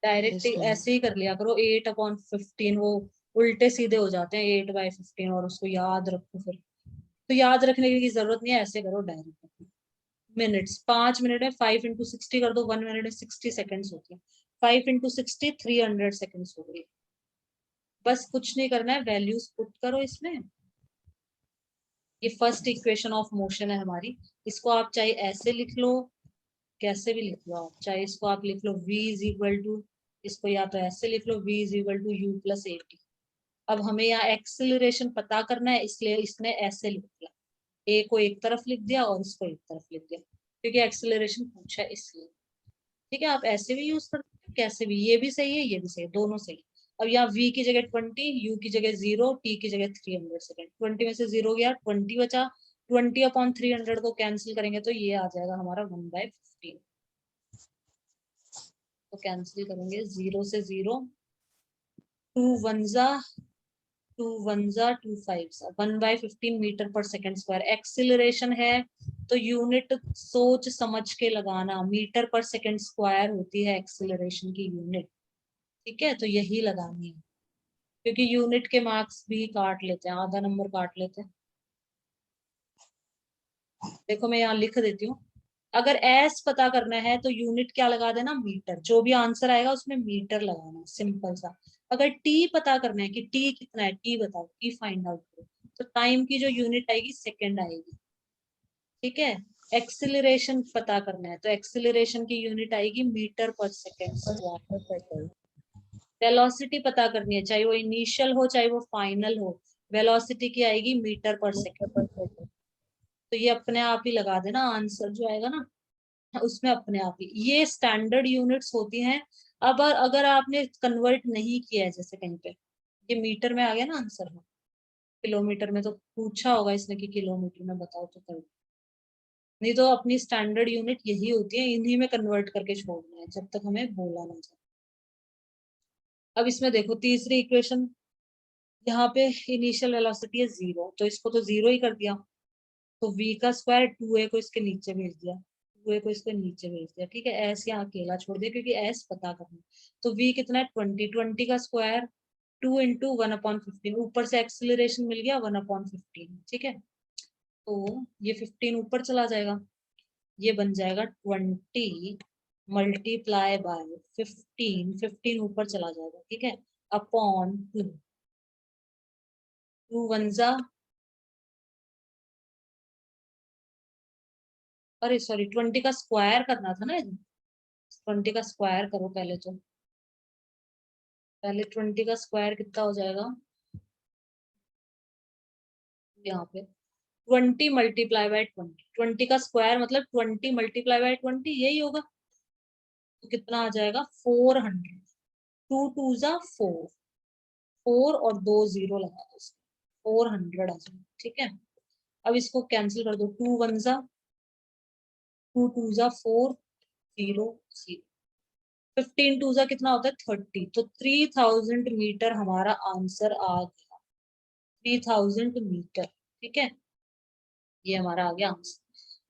डायरेक्ट ऐसे ही कर लिया करो। 8/15 वो उल्टे सीधे हो जाते हैं 8/15, और उसको याद रखो फिर, तो याद रखने की जरूरत नहीं है, ऐसे करो डायरेक्ट। मिनट्स, 5 मिनट में 5 इंटू 60 कर दो, 1 मिनट में 60 सेकेंड्स होती है, 5 इंटू 60 300 सेकेंड्स हो गई। बस कुछ नहीं करना है, वैल्यूज पुट करो इसमें। ये फर्स्ट इक्वेशन ऑफ मोशन है हमारी, इसको आप चाहे ऐसे लिख लो, कैसे भी लिख लो आप, चाहे इसको आप लिख लो v इज इक्वल टू, इसको या तो ऐसे लिख लो v is equal to u plus at। अब हमें यहाँ एक्सेलरेशन पता करना है, इसलिए इसने ऐसे लिख दिया, a को एक तरफ लिख दिया और इसको एक तरफ लिख दिया, क्योंकि एक्सेलरेशन पूछा है इसलिए। ठीक है, आप ऐसे भी यूज कर सकते हो, कैसे भी, ये भी सही है ये भी सही है, दोनों सही है। अब यहाँ v की जगह 20, u की जगह 0, t की जगह 300 सेकेंड, 20 में से 0 गया, 20 बचा, 20/300 को कैंसिल करेंगे तो ये आ जाएगा हमारा 1/15। तो कैंसिल करेंगे, 0 से 0, 2 1 2 1 2 5 1/15 metre per second square. Acceleration है तो यूनिट सोच समझ के लगाना, मीटर पर सेकेंड स्क्वायर होती है एक्सिलरेशन की यूनिट। ठीक है, तो यही लगानी है, क्योंकि यूनिट के मार्क्स भी काट लेते हैं, आधा नंबर काट लेते हैं। देखो मैं यहाँ लिख देती हूँ, अगर एस पता करना है तो यूनिट क्या लगा देना, मीटर, जो भी आंसर आएगा उसमें मीटर लगाना, सिंपल सा। अगर टी पता करना है कि टी कितना है, टी बताओ, टी फाइंड आउट करो, तो टाइम की जो यूनिट आएगी सेकेंड आएगी। ठीक है, एक्सिलरेशन पता करना है तो एक्सिलरेशन की यूनिट आएगी metre per second square. Velocity पता करनी है, चाहे वो इनिशियल हो चाहे वो फाइनल हो, वेलोसिटी की आएगी मीटर पर सेकेंड। तो ये अपने आप ही लगा देना, आंसर जो आएगा ना उसमें अपने आप ही, ये स्टैंडर्ड यूनिट्स होती हैं। अब अगर आपने कन्वर्ट नहीं किया है जैसे कहीं पे, ये मीटर में आ गया ना आंसर में, किलोमीटर में तो पूछा होगा इसने कि किलोमीटर में बताओ तो कर, नहीं तो अपनी स्टैंडर्ड यूनिट यही होती है, इन्हीं में कन्वर्ट करके छोड़ना है जब तक हमें बोला ना जाए। अब इसमें देखो तीसरी इक्वेशन, यहाँ पे इनिशियल वेलोसिटी है 0, तो इसको तो 0 ही कर दिया, तो v का स्क्वायर 2a को इसके नीचे भेज दिया, 2a को इसके नीचे भेज दिया। ठीक है, s यहाँ अकेला छोड़ दिया क्योंकि s पता करना, तो v कितना है 20, 20 का स्क्वायर 2 इंटू 1/15, ऊपर से एक्सिलरेशन मिल गया 1/15। ठीक है, तो ये 15 ऊपर चला जाएगा, ये बन जाएगा 20 मल्टीप्लाई बाय 15, 15 ऊपर चला जाएगा। ठीक है, अपॉन 2, 2 1 अरे सॉरी 20 का स्क्वायर करना था ना, 20 का स्क्वायर करो पहले, तो पहले 20 का स्क्वायर कितना हो जाएगा, यहाँ पे 20 मल्टीप्लाई बाय 20, 20 का स्क्वायर मतलब 20 मल्टीप्लाई बाय 20, यही होगा, तो कितना आ जाएगा 400, 2 2 जा 4, 4 और 2 0 लगा दो, 400 आ जाएगा। ठीक है, अब इसको कैंसिल कर दो, 2 1 जा 2 2 जा 4 0 0, 15 2 जा कितना होता है 30, तो 3000 मीटर हमारा आंसर आ गया, 3000 मीटर। ठीक है, ये हमारा आ गया answer.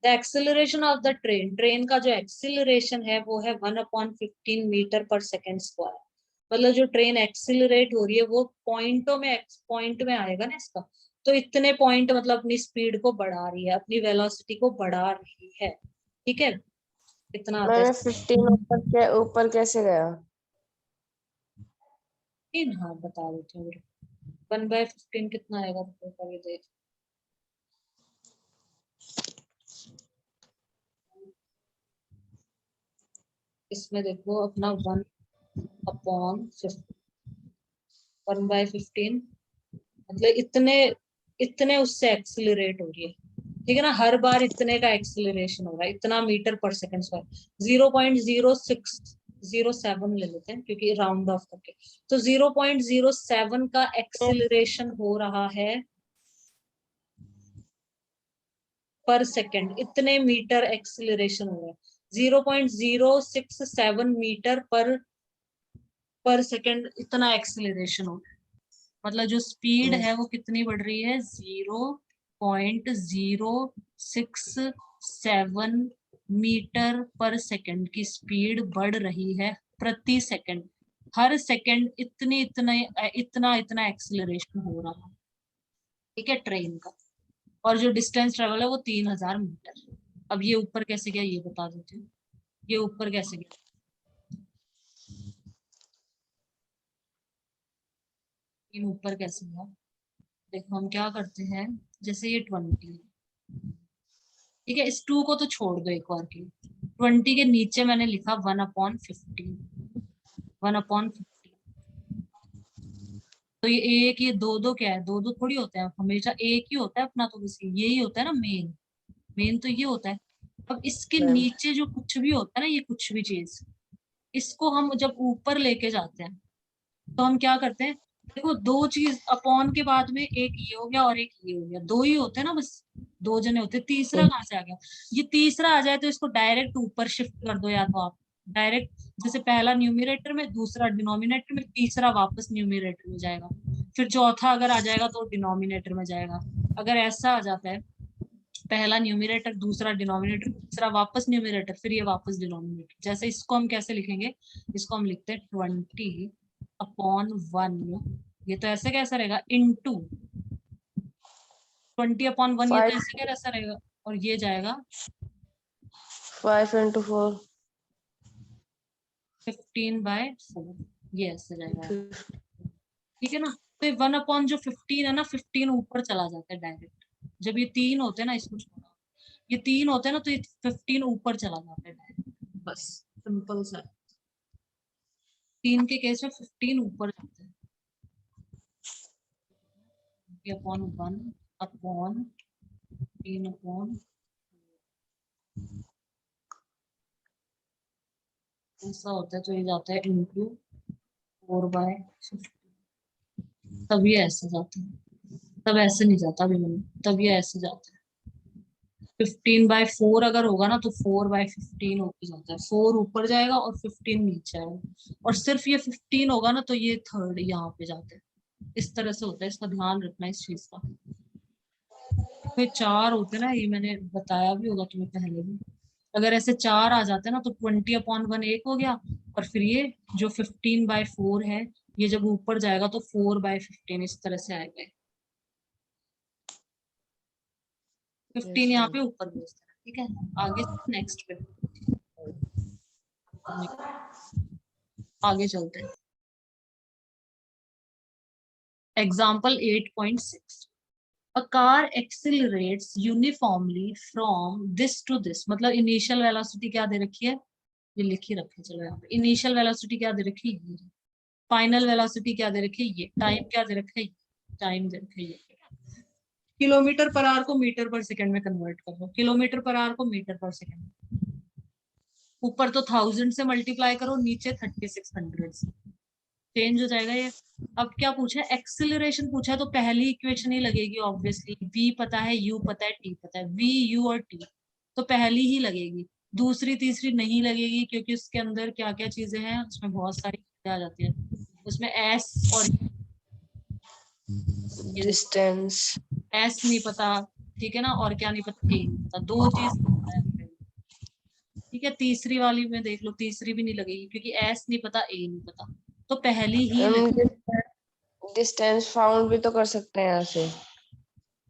The acceleration of the train, train का जो एक्सेलरेशन है वो है 1/15 मीटर पर सेकेंड स्क्वायर। मतलब जो ट्रेन एक्सेलरेट हो रही है वो पॉइंट में आएगा ना इसका, तो इतने पॉइंट मतलब अपनी स्पीड को बढ़ा रही है, अपनी वेलोसिटी को बढ़ा रही है। ठीक है, कितना आता है? मैंने 15 ऊपर कैसे गया? हाँ बता देती हूँ, 1/15 कितना आएगा, तो कभी देख। इसमें देखो अपना 1/15, 1/15 मतलब इतने इतने उससे एक्सिलरेट हो रही है। ठीक है ना, हर बार इतने का एक्सिलरेशन हो रहा है, इतना मीटर पर सेकंड स्क्वायर। 0.0607 ले लेते हैं क्योंकि राउंड ऑफ करके, तो 0.07 का एक्सिलरेशन हो रहा है पर सेकंड, इतने मीटर एक्सिलरेशन हो रहा है। 0.067 मीटर पर सेकंड इतना एक्सिलरेशन हो रहा है। मतलब जो स्पीड है वो कितनी बढ़ रही है, 0.067 मीटर पर सेकंड की स्पीड बढ़ रही है प्रति सेकंड। हर सेकंड इतना इतना एक्सिलरेशन हो रहा है। ठीक है, ट्रेन का। और जो डिस्टेंस ट्रेवल है वो 3000 मीटर। अब ये ऊपर कैसे गया ये बता देती हूँ, ये ऊपर कैसे गया। ये ऊपर कैसे गया, देखो हम क्या करते हैं, जैसे ये 20, ठीक है, इस 2 को तो छोड़ दो एक बार के लिए, 20 के नीचे मैंने लिखा 1/15, 1/15। तो ये एक, ये दो दो क्या है, दो दो थोड़ी होता है, हमेशा एक ही होता है अपना, तो बस यही होता है ना मेन, मेन तो ये होता है। अब इसके नीचे जो कुछ भी होता है ना, ये कुछ भी चीज, इसको हम जब ऊपर लेके जाते हैं तो हम क्या करते हैं, देखो दो चीज अपॉन के बाद में एक ये हो गया और एक ये हो गया, दो ही होते हैं ना बस, दो जने होते हैं, तीसरा कहाँ से आ गया। ये तीसरा आ जाए तो इसको डायरेक्ट ऊपर शिफ्ट कर दो, या तो आप डायरेक्ट, जैसे पहला न्यूमरेटर में, दूसरा डिनोमिनेटर में, तीसरा वापस न्यूमरेटर में जाएगा, फिर चौथा अगर आ जाएगा तो डिनोमिनेटर में जाएगा। अगर ऐसा आ जाता है, पहला न्यूमरेटर दूसरा डिनोमिनेटर तीसरा वापस न्यूमरेटर फिर ये वापस डिनोमिनेटर, जैसे इसको हम कैसे लिखेंगे, इसको हम लिखते हैं 20/1, ये तो ऐसे कैसा रहेगा, इंटू 20/1, ये तो ऐसे कैसा रहेगा, और ये जाएगा 5 into 4 15/4, ये ऐसे जाएगा। ठीक है ना, तो 1/ जो 15 है ना, 15 ऊपर चला जाता है डायरेक्ट। जब ये 3 होते हैं ना, इसको छोड़ा, ये 3 होते हैं ना, तो ये 15 ऊपर चला जाता है डायरेक्ट, बस सिंपल सा। 3 के केस में 15 ऊपर जाता है,1/3/, ऐसा होता है, तो ये जाता है इंटू 4/15, तब ये ऐसे जाता है, तब ऐसे नहीं जाता अभी मैंने, तब ये ऐसे जाता है। 15/4 अगर होगा ना तो 4/15 होके जाता है, 4 ऊपर जाएगा और 15 नीचे आएगा, और सिर्फ ये 15 होगा ना तो ये थर्ड यहाँ पे जाता है। इस तरह से होता है, इसका ध्यान रखना इस चीज का। फिर 4 होते ना, ये मैंने बताया भी होगा तुम्हें पहले भी, अगर ऐसे 4 आ जाते हैं ना तो 20/1 एक हो गया, और फिर ये जो 15/4 है, ये जब ऊपर जाएगा तो 4/15 इस तरह से आएगा, 15 यहाँ पे ऊपर भेजता है। ठीक है, आगे नेक्स्ट पे आगे चलते हैं। Example 8.6, a car accelerates uniformly from this to this, मतलब इनिशियल वेलोसिटी क्या दे रखी है, ये लिखी रखी है, चलो यहाँ पे इनिशियल वेलोसिटी क्या दे रखी है, फाइनल वेलोसिटी क्या दे रखी है, ये टाइम क्या दे रखा है, टाइम दे रखा है ये। किलोमीटर पर आवर को मीटर पर सेकंड में कन्वर्ट कर दो, किलोमीटर पर आवर को मीटर पर सेकंड, ऊपर तो 1000 से मल्टीप्लाई करो, नीचे 3600 से। चेंज हो जाएगा ये। अब क्या पूछा है, एक्सिलरेशन पूछा है, तो पहली इक्वेशन ही लगेगी ऑब्वियसली। v पता है, u पता है, t पता है, v u और t तो पहली ही लगेगी। दूसरी तीसरी नहीं लगेगी, क्योंकि उसके अंदर क्या क्या चीजें हैं, उसमें बहुत सारी चीजें आ जाती है। उसमें s और ये देखो, डिस्टेंस। s नहीं पता, ठीक है ना, और क्या नहीं पता, a नहीं पता, दो चीज पता है। ठीक है, तीसरी वाली में देख लो, तीसरी भी नहीं लगेगी, क्योंकि s नहीं पता, a नहीं पता, तो पहली ही हम लगेगी। डिस्टेंस फाउंड भी तो कर सकते हैं यहाँ से।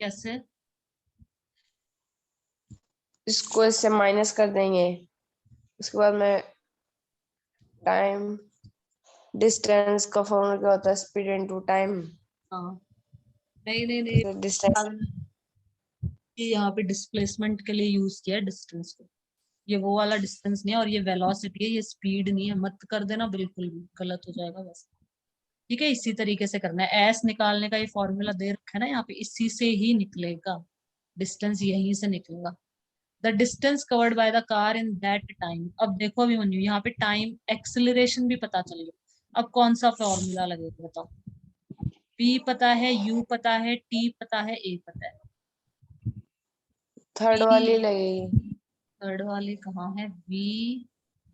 कैसे? इसको इससे माइनस कर देंगे, उसके बाद में टाइम, डिस्टेंस का फॉर्मूला क्या होता है, स्पीड इनटू टाइम। हाँ, नहीं नहीं नहीं, डिस्टेंस। ये यहाँ पे डिस्प्लेसमेंट के लिए यूज किया है डिस्टेंस को। ये वो वाला डिस्टेंस नहीं है, और ये वेलोसिटी है, ये स्पीड नहीं है, मत कर देना, बिल्कुल भी गलत हो जाएगा वैसे। ठीक है, इसी तरीके से करना है। एस निकालने का ये फॉर्मूला दे रखा है ना यहाँ पे, इसी से ही निकलेगा डिस्टेंस, यहीं से निकलेगा। The distance covered by the car in that time. अब देखो अभिमन्यु, यहाँ पे टाइम एक्सिलरेशन भी पता चल गया। अब कौन सा फॉर्मूला लगेगा बताओ? p पता है, u पता है, t पता है, a पता है। थर्ड वाली p, लगेगी। थर्ड वाली कहाँ है? v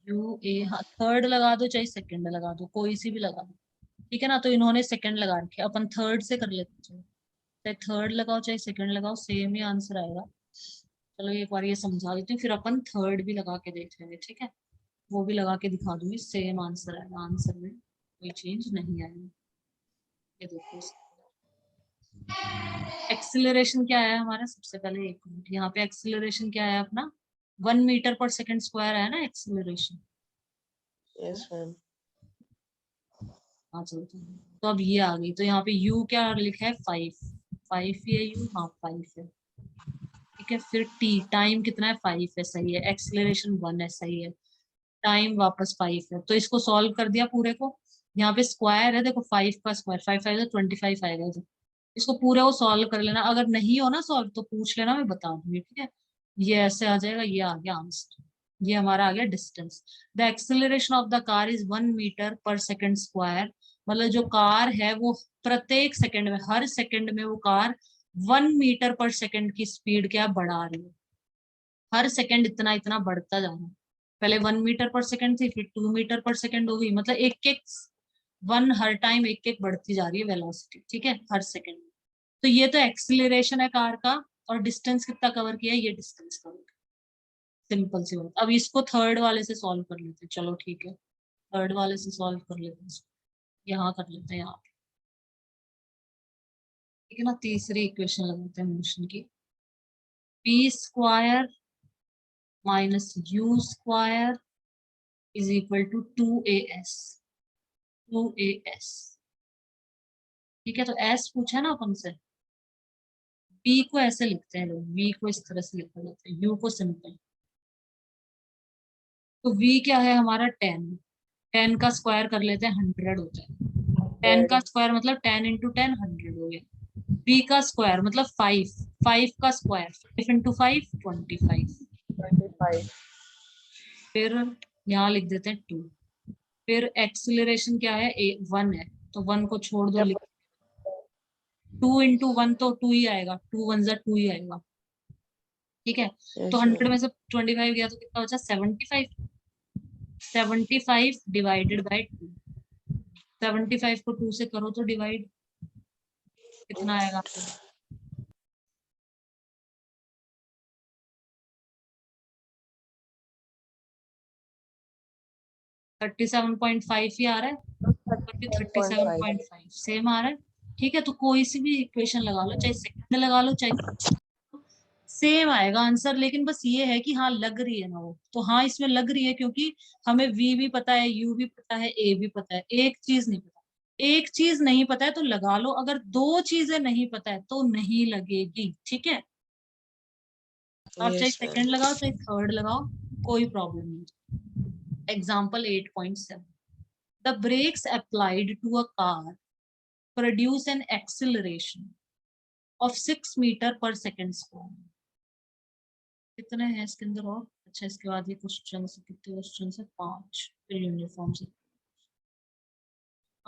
u a, हाँ थर्ड लगा दो चाहे सेकंड लगा दो, कोई सी भी लगा दो। ठीक है ना, तो इन्होंने सेकंड लगा रखे, अपन थर्ड से कर लेते हैं। चलो, चाहे थर्ड लगाओ चाहे सेकंड लगाओ, सेम ही आंसर आएगा। चलो एक बार ये समझा देती हूँ, फिर अपन थर्ड भी लगा के देख लेंगे। ठीक है, वो भी लगा के दिखा दूंगी, सेम आंसर आएगा, आंसर में कोई चेंज नहीं आएगा। ये देखो, एक्सिलरेशन क्या है हमारा, सबसे पहले एक मिनट, यहाँ पे एक्सिलरेशन क्या है अपना, 1 मीटर पर सेकंड स्क्वायर है ना एक्सिलरेशन। Yes ma'am. हाँ चलो, तो अब ये आ गई, तो यहाँ पे u क्या लिखा है, 5। 5 ही है u, हाँ 5 है। ठीक है, फिर t, टाइम कितना है, 5 है, सही है। एक्सिलरेशन 1 है, सही है। टाइम वापस 5 है, तो इसको सॉल्व कर दिया पूरे को। यहाँ पे स्क्वायर है, देखो 5 का स्क्वायर, 5 5 25 आएगा जी। इसको पूरे को सॉल्व कर लेना, अगर नहीं हो ना सॉल्व तो पूछ लेना, मैं बता दूंगी। ठीक है, ये ऐसे आ जाएगा, ये आ गया आंसर। ये हमारा आ गया distance. The acceleration of the car is 1 metre per second square. मतलब जो कार है वो प्रत्येक सेकंड में, हर सेकंड में वो कार 1 मीटर पर सेकंड की स्पीड क्या बढ़ा रही है। हर सेकंड इतना इतना बढ़ता जा रहा है। पहले 1 मीटर पर सेकंड थी, फिर 2 मीटर पर सेकंड हो गई, मतलब एक एक वन हर टाइम एक एक बढ़ती जा रही है वेलोसिटी। ठीक है, हर सेकंड। तो ये तो एक्सिलरेशन है कार का, और डिस्टेंस कितना कवर किया है, ये डिस्टेंस कवर किया। सिंपल सी बात। अब इसको थर्ड वाले से सॉल्व कर लेते हैं, चलो ठीक है, थर्ड वाले से सॉल्व कर लेते हैं इसको। यहाँ कर लेते हैं, यहाँ पे। ठीक है ना, तीसरी इक्वेशन लगाते हैं मोशन की। P square minus U square is equal to 2as। 2as। ठीक है, तो s पूछा है ना अपन से। p को ऐसे लिखते हैं लोग, v को इस तरह से लिखा जाता है, u को सिंपल। तो v क्या है हमारा, 10। 10 का स्क्वायर कर लेते हैं, 100 होता है। 10 का स्क्वायर मतलब 10 इंटू 10, 100 हो गया। v का स्क्वायर मतलब 5। 5 का स्क्वायर 5 इंटू 5, 25। 25। फिर यहाँ लिख देते हैं 2। फिर एक्सिलरेशन क्या है, 1 है, तो 1 को छोड़ दो, लिख। 2 इंटू 1 तो 2 ही आएगा, 2 1 जा 2 ही आएगा। ठीक है, तो यस 100 मैम। में से 25 गया तो कितना बचा, 75। 75 डिवाइडेड बाई 2। 75 को 2 से करो तो डिवाइड, कितना आएगा? 37.5 ही आ रहा है, तो फिर 1.5। 37.5 सेम आ रहा है। ठीक है, तो कोई सी भी इक्वेशन लगा लो, चाहे सेकंड लगा लो चाहे, सेम आएगा आंसर। लेकिन बस ये है कि हाँ लग रही है ना वो, तो हाँ इसमें लग रही है, क्योंकि हमें v भी पता है, u भी पता है, a भी पता है, एक चीज नहीं पता। एक चीज नहीं पता है तो लगा लो, अगर दो चीजें नहीं पता है तो नहीं लगेगी। ठीक है, आप चाहे यस मैम। सेकंड लगाओ चाहे थर्ड लगाओ, कोई प्रॉब्लम नहीं। Example 8.7। The brakes applied to a car produce an acceleration of 6 metre per second square. कितने हैं इसके अंदर और? अच्छा, इसके बाद ये क्वेश्चन, कितने क्वेश्चन है, 5, फिर यूनिफॉर्म से।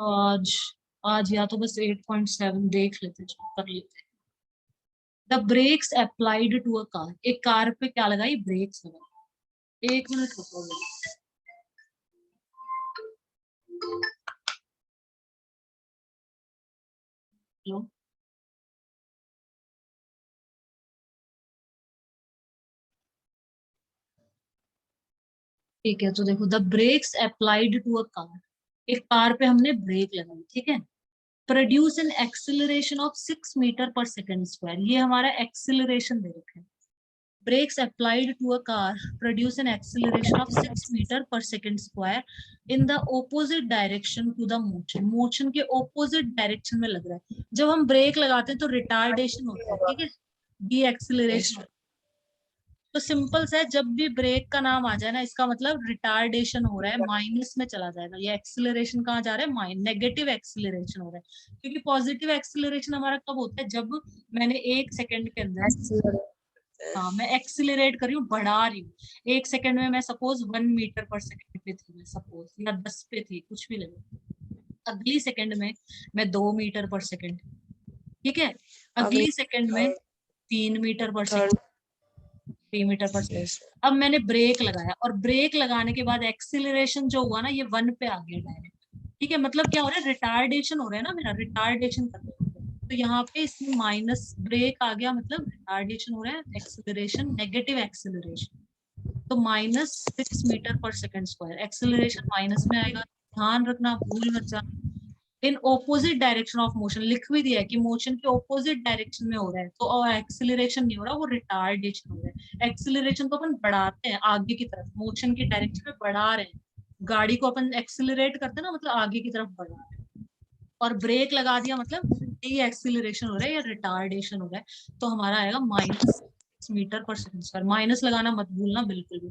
आज आज या तो बस 8.7 देख लेते, कर लेते। The brakes applied to a car, एक कार पे क्या लगाई, ब्रेक्स लगाई। 1 मिनट रुको। हेलो, ठीक है, तो देखो the brakes applied to a car, एक कार पे हमने ब्रेक लगाई, ठीक है। Produce an acceleration of 6 metre per second square, ये हमारा एक्सिलरेशन दे रखा है। Brakes applied to a car produce an acceleration of 6 metre per second square in the opposite direction to the motion, motion के opposite direction में लग रहा है। जब हम ब्रेक लगाते हैं तो रिटार्डेशन होता है, ठीक है, डी एक्सिलरेशन होता है। तो सिंपल सा है, जब भी ब्रेक का नाम आ जाए ना, इसका मतलब रिटार्डेशन हो रहा है, माइनस में चला जाएगा। ये एक्सिलरेशन कहाँ जा रहा है, माइन नेगेटिव एक्सिलरेशन हो रहा है। क्योंकि पॉजिटिव एक्सिलरेशन हमारा कब होता है, जब मैंने 1 सेकंड के अंदर, हाँ मैं एक्सिलरेट कर रही हूँ, बढ़ा रही हूँ। 1 सेकंड में मैं सपोज 1 मीटर पर सेकंड पे थी, मैं सपोज, या 10 पे थी, कुछ भी लगे। अगली सेकंड में मैं 2 मीटर पर सेकंड, ठीक है। अगली अगली सेकंड में 3 metre per second, third 3 metre per second. अब मैंने ब्रेक लगाया, और ब्रेक लगाने के बाद एक्सिलरेशन जो हुआ ना, ये 1 पे आ गया डायरेक्ट, ठीक है। मतलब क्या हो रहा है, रिटार्डेशन हो रहा है ना, मेरा रिटार्डेशन कर रहा है। तो यहाँ पे इसमें माइनस ब्रेक आ गया, मतलब रिटार्डेशन हो रहा है, एक्सिलरेशन नेगेटिव एक्सिलरेशन। तो -6 metre per second square, acceleration minus में आएगा। ध्यान रखना, भूल मत जाना। In opposite direction of motion, लिख भी दिया है कि मोशन के ऑपोजिट डायरेक्शन में हो रहा है, तो एक्सिलरेशन नहीं हो रहा, वो रिटार्डेशन हो रहा है। एक्सिलरेशन तो अपन बढ़ाते हैं आगे की तरफ, मोशन की डायरेक्शन में बढ़ा रहे हैं। गाड़ी को अपन एक्सिलरेट करते हैं ना, मतलब आगे की तरफ बढ़ा रहे हैं। और ब्रेक लगा दिया मतलब डी एक्सिलरेशन हो रहा है या रिटार्डेशन हो रहा है। तो हमारा आएगा -6 metre per second square. Minus लगाना मत भूलना बिल्कुल भी।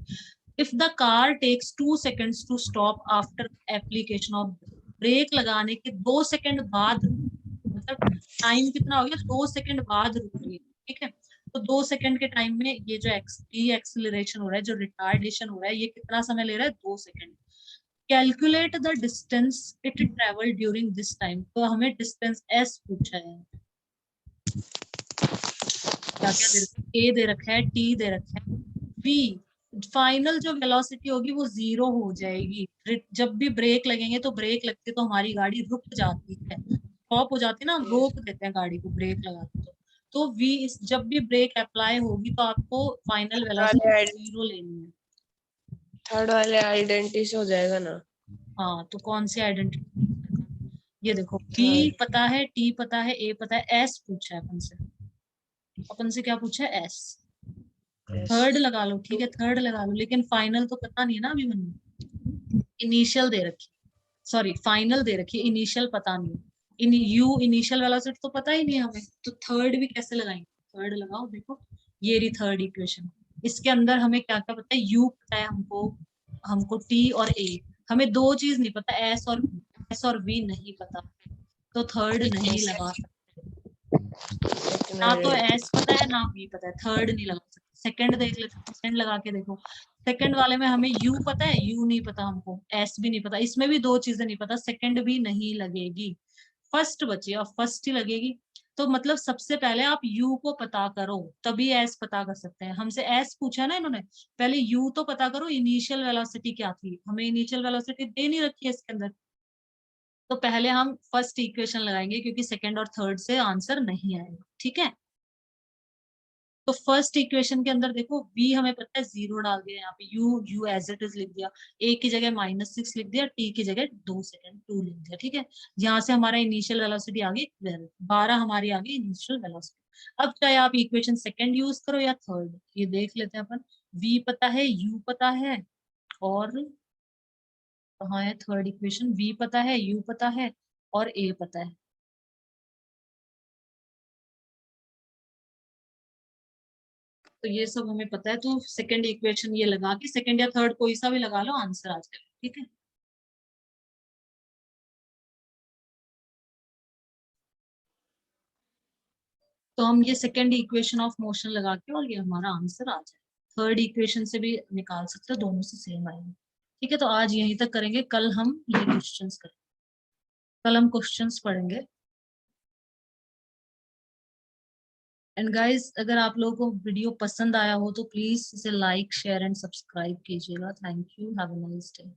If the car takes 2 seconds to stop after application of, brake लगाने के 2 सेकंड बाद, मतलब टाइम कितना हो गया, 2 सेकंड बाद रुक रही है, ठीक है। तो 2 सेकंड के टाइम में ये जो एक्सिलरेशन हो रहा है, जो रिटार्डेशन हो रहा है, ये कितना समय ले रहा है, 2 second. Calculate the distance it travel during this time, तो हमें डिस्टेंस एस पूछा है। क्या क्या दे रखा है, ए दे रखा है, टी दे रखा है, वी। फाइनल जो वेलोसिटी होगी वो 0 हो जाएगी। जब भी ब्रेक लगेंगे तो ब्रेक लगते तो हमारी गाड़ी रुक जाती है, स्टॉप हो जाती है ना, हम रोक देते हैं गाड़ी को ब्रेक लगाते तो वी इस, जब भी ब्रेक अप्लाई होगी तो आपको फाइनल वेलोसिटी 0 लेनी है। थर्ड वाले आइडेंटिटी से हो जाएगा ना। हाँ, तो कौन सी आइडेंटिटी, ये देखो, पी थर्ड पता है, टी पता है, ए पता है, एस पूछा है अपन से। अपन से क्या पूछा है, एस। थर्ड लगा लो, ठीक है, थर्ड लगा लो, लेकिन फाइनल तो पता नहीं है ना अभी मैंने। इनिशियल दे रखी, सॉरी फाइनल दे रखी, इनिशियल पता नहीं। इन यू इनिशियल वाला सेट तो पता ही नहीं है हमें, तो थर्ड भी कैसे लगाएंगे। थर्ड लगाओ, देखो ये रही थर्ड इक्वेशन। इसके अंदर हमें क्या क्या पता है, यू पता है हमको, हमको टी और ए। हमें दो चीज नहीं पता, एस और वी नहीं पता, तो थर्ड नहीं लगा सकते। ना तो एस पता है ना वी पता है, थर्ड नहीं लगा सकते। सेकंड देख लेते, सेकंड लगा के देखो। सेकंड वाले में हमें यू पता है, यू नहीं पता हमको, एस भी नहीं पता, इसमें भी दो चीजें नहीं पता, सेकंड भी नहीं लगेगी। फर्स्ट बची, अब फर्स्ट ही लगेगी। तो मतलब सबसे पहले आप यू को पता करो, तभी एस पता कर सकते हैं। हमसे एस पूछा ना इन्होंने, पहले यू तो पता करो, इनिशियल वेलोसिटी क्या थी, हमें इनिशियल वेलोसिटी दे नहीं रखी है इसके अंदर। तो पहले हम फर्स्ट इक्वेशन लगाएंगे, क्योंकि सेकंड और थर्ड से आंसर नहीं आएगा, ठीक है। तो फर्स्ट इक्वेशन के अंदर देखो, v हमें पता है 0 डाल दिया, यहाँ पे u एज इट इज लिख दिया, a की जगह -6 लिख दिया, t की जगह 2 सेकंड 2 लिख दिया, ठीक है। यहाँ से हमारा इनिशियल वेलोसिटी आ गई 12, हमारी आ गई इनिशियल वेलोसिटी। अब चाहे आप इक्वेशन सेकंड यूज करो या थर्ड, ये देख लेते हैं अपन। v पता है, u पता है, और कहाँ है थर्ड इक्वेशन, v पता है, u पता है, और a पता है। तो ये सब हमें पता है, तो सेकंड इक्वेशन ये लगा के, सेकंड या थर्ड कोई सा भी लगा लो, आंसर आ जाएगा, ठीक है। तो हम ये सेकंड इक्वेशन ऑफ मोशन लगा के, और ये हमारा आंसर आ जाए। थर्ड इक्वेशन से भी निकाल सकते हो, दोनों से सेम आएगा, ठीक है। तो आज यहीं तक करेंगे, कल हम ये क्वेश्चंस करेंगे। कल हम क्वेश्चंस पढ़ेंगे। एंड गाइस, अगर आप लोगों को वीडियो पसंद आया हो तो प्लीज इसे लाइक शेयर एंड सब्सक्राइब कीजिएगा। Thank you, have a nice day.